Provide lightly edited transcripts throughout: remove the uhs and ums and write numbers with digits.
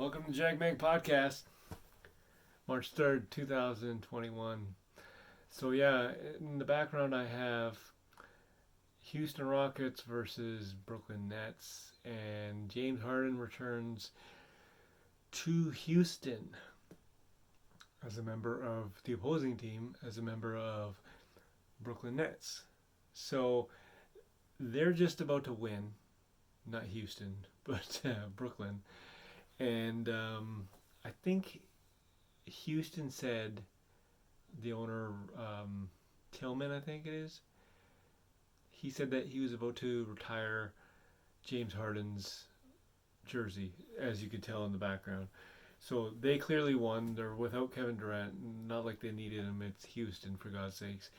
Welcome to JagMag Podcast, March 3rd, 2021. So yeah, in the background I have Houston Rockets versus Brooklyn Nets, and James Harden returns to Houston as a member of the opposing team, as a member of Brooklyn Nets. So they're just about to win, not Houston, but Brooklyn. And I think Houston said, the owner, Tillman, I think it is, he said that he was about to retire James Harden's jersey, as you could tell in the background. So they clearly won. They're without Kevin Durant. Not like they needed him. It's Houston, for God's sakes.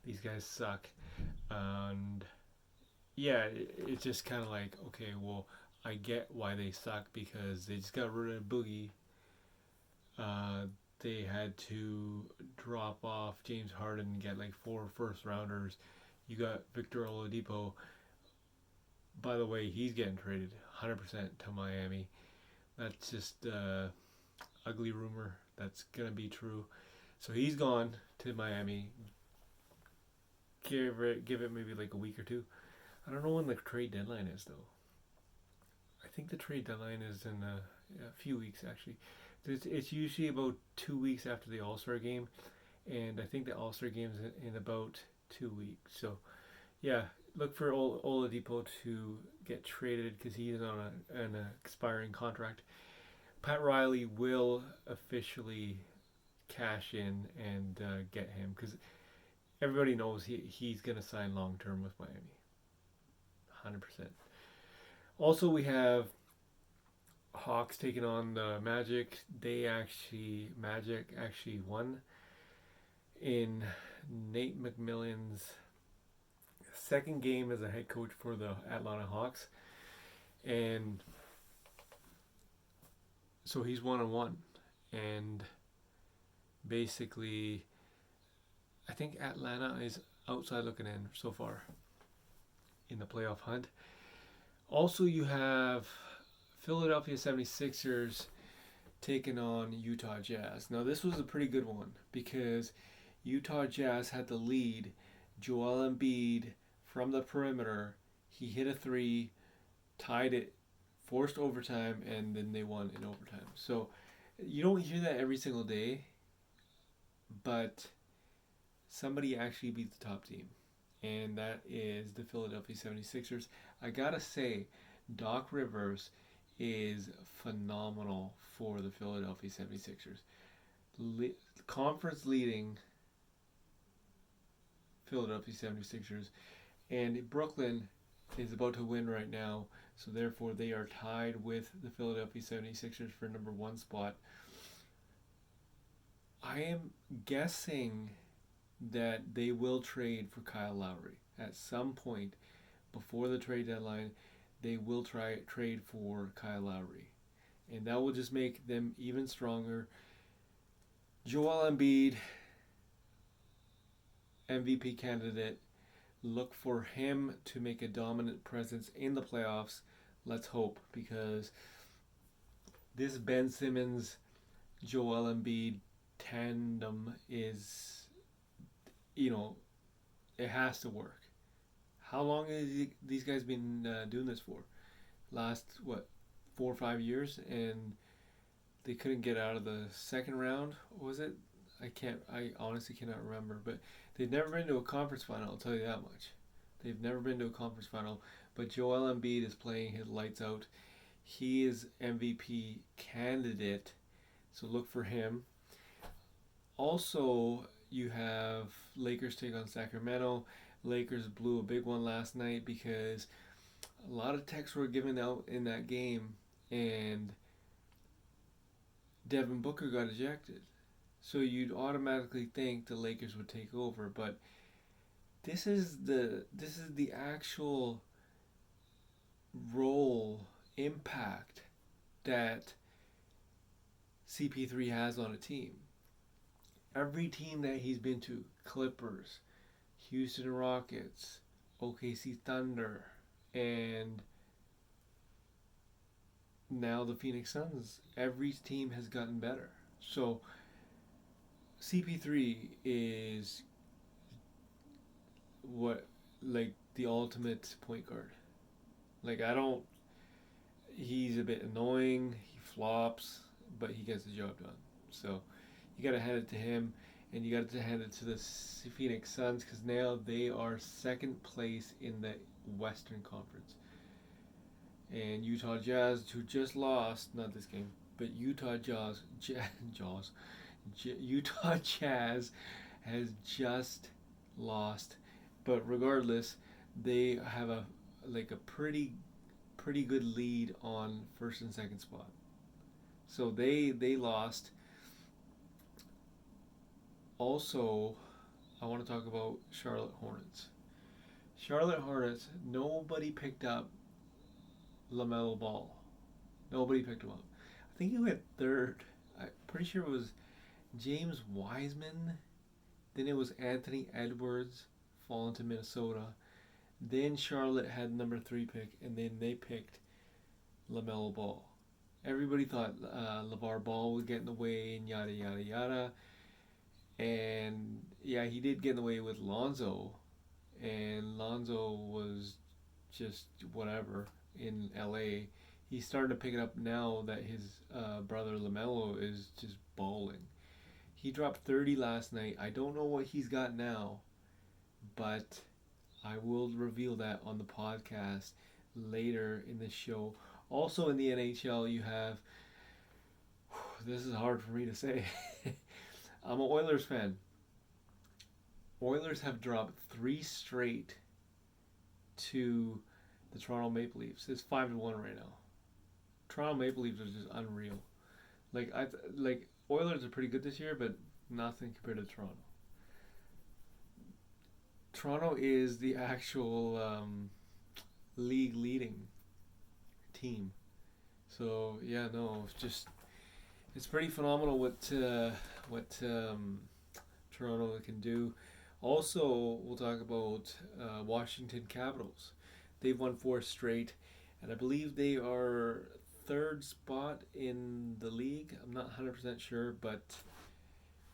These guys suck. And yeah, it's just kind of like, okay, well, I get why they suck, because they just got rid of Boogie. They had to drop off James Harden and get like 4 first rounders. You got Victor Oladipo. By the way, he's getting traded 100% to Miami. That's just ugly rumor. That's gonna be true. So he's gone to Miami. Give it maybe like a week or two. I don't know when the trade deadline is though. I think the trade deadline is in a few weeks actually. It's usually about 2 weeks after the All-Star game, and I think the All-Star game is in about 2 weeks. So yeah, look for Oladipo to get traded because he's on an expiring contract. Pat Riley will officially cash in and get him, because everybody knows he's going to sign long term with Miami. 100%. Also, we have Hawks taking on the Magic. Magic actually won in Nate McMillan's second game as a head coach for the Atlanta Hawks, and so he's 1-1, and basically I think Atlanta is outside looking in so far in the playoff hunt. Also, you have Philadelphia 76ers taking on Utah Jazz. Now this was a pretty good one because Utah Jazz had the lead. Joel Embiid from the perimeter, he hit a 3, tied it, forced overtime, and then they won in overtime. So you don't hear that every single day, but somebody actually beat the top team, and that is the Philadelphia 76ers. I gotta say, Doc Rivers is phenomenal for the Philadelphia 76ers. Conference leading Philadelphia 76ers, and Brooklyn is about to win right now, so therefore they are tied with the Philadelphia 76ers for number 1 spot. I am guessing that they will trade for Kyle Lowry at some point before the trade deadline. They will trade for Kyle Lowry, and that will just make them even stronger. Joel Embiid, MVP candidate. Look for him to make a dominant presence in the playoffs. Let's hope, because this Ben Simmons, Joel Embiid tandem is, it has to work. How long has these guys been doing this for? Last, 4 or 5 years, and they couldn't get out of the second round, was it? I honestly cannot remember, but they've never been to a conference final, I'll tell you that much. They've never been to a conference final, but Joel Embiid is playing his lights out. He is MVP candidate, so look for him. Also, you have Lakers take on Sacramento. Lakers blew a big one last night because a lot of texts were given out in that game, and Devin Booker got ejected. So you'd automatically think the Lakers would take over, but this is the actual role impact that CP3 has on a team. Every team that he's been to, Clippers, Houston Rockets, OKC Thunder, and now the Phoenix Suns, every team has gotten better. So CP3 is what, like, the ultimate point guard. Like, I don't. He's a bit annoying. He flops, but he gets the job done. So you got to hand it to him, and you got to hand it to the Phoenix Suns because now they are second place in the Western Conference. And Utah Jazz, who just lost, not this game, but Utah Utah Jazz has just lost. But regardless, they have a pretty good lead on first and second spot. So they lost. Also, I want to talk about Charlotte Hornets. Charlotte Hornets, nobody picked up LaMelo Ball. Nobody picked him up. I think he went third. I'm pretty sure it was James Wiseman. Then it was Anthony Edwards falling to Minnesota. Then Charlotte had number 3 pick, and then they picked LaMelo Ball. Everybody thought LeVar Ball would get in the way and yada yada yada. And yeah, he did get in the way with Lonzo, and Lonzo was just whatever in LA. He's starting to pick it up now that his brother LaMelo is just balling. He dropped 30 last night. I don't know what he's got now, but I will reveal that on the podcast later in the show. Also in the NHL, you have, this is hard for me to say. I'm an Oilers fan. Oilers have dropped 3 straight to the Toronto Maple Leafs. It's 5-1 right now. Toronto Maple Leafs are just unreal. Like Oilers are pretty good this year, but nothing compared to Toronto. Toronto is the actual league leading team. So yeah, no, it's pretty phenomenal what Toronto can do. Also, we'll talk about Washington Capitals. They've won 4 straight, and I believe they are 3rd spot in the league. I'm not 100% sure, but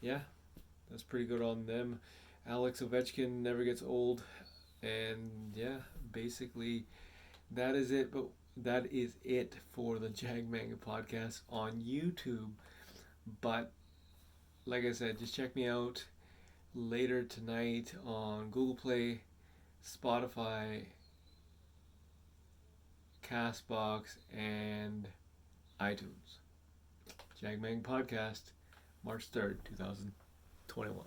yeah, that's pretty good on them. Alex Ovechkin never gets old, and yeah, basically that is it. But that is it for the Jag Manga podcast on YouTube. But like I said, just check me out later tonight on Google Play, Spotify, Castbox, and iTunes. Jag Manga podcast, March 3rd, 2021.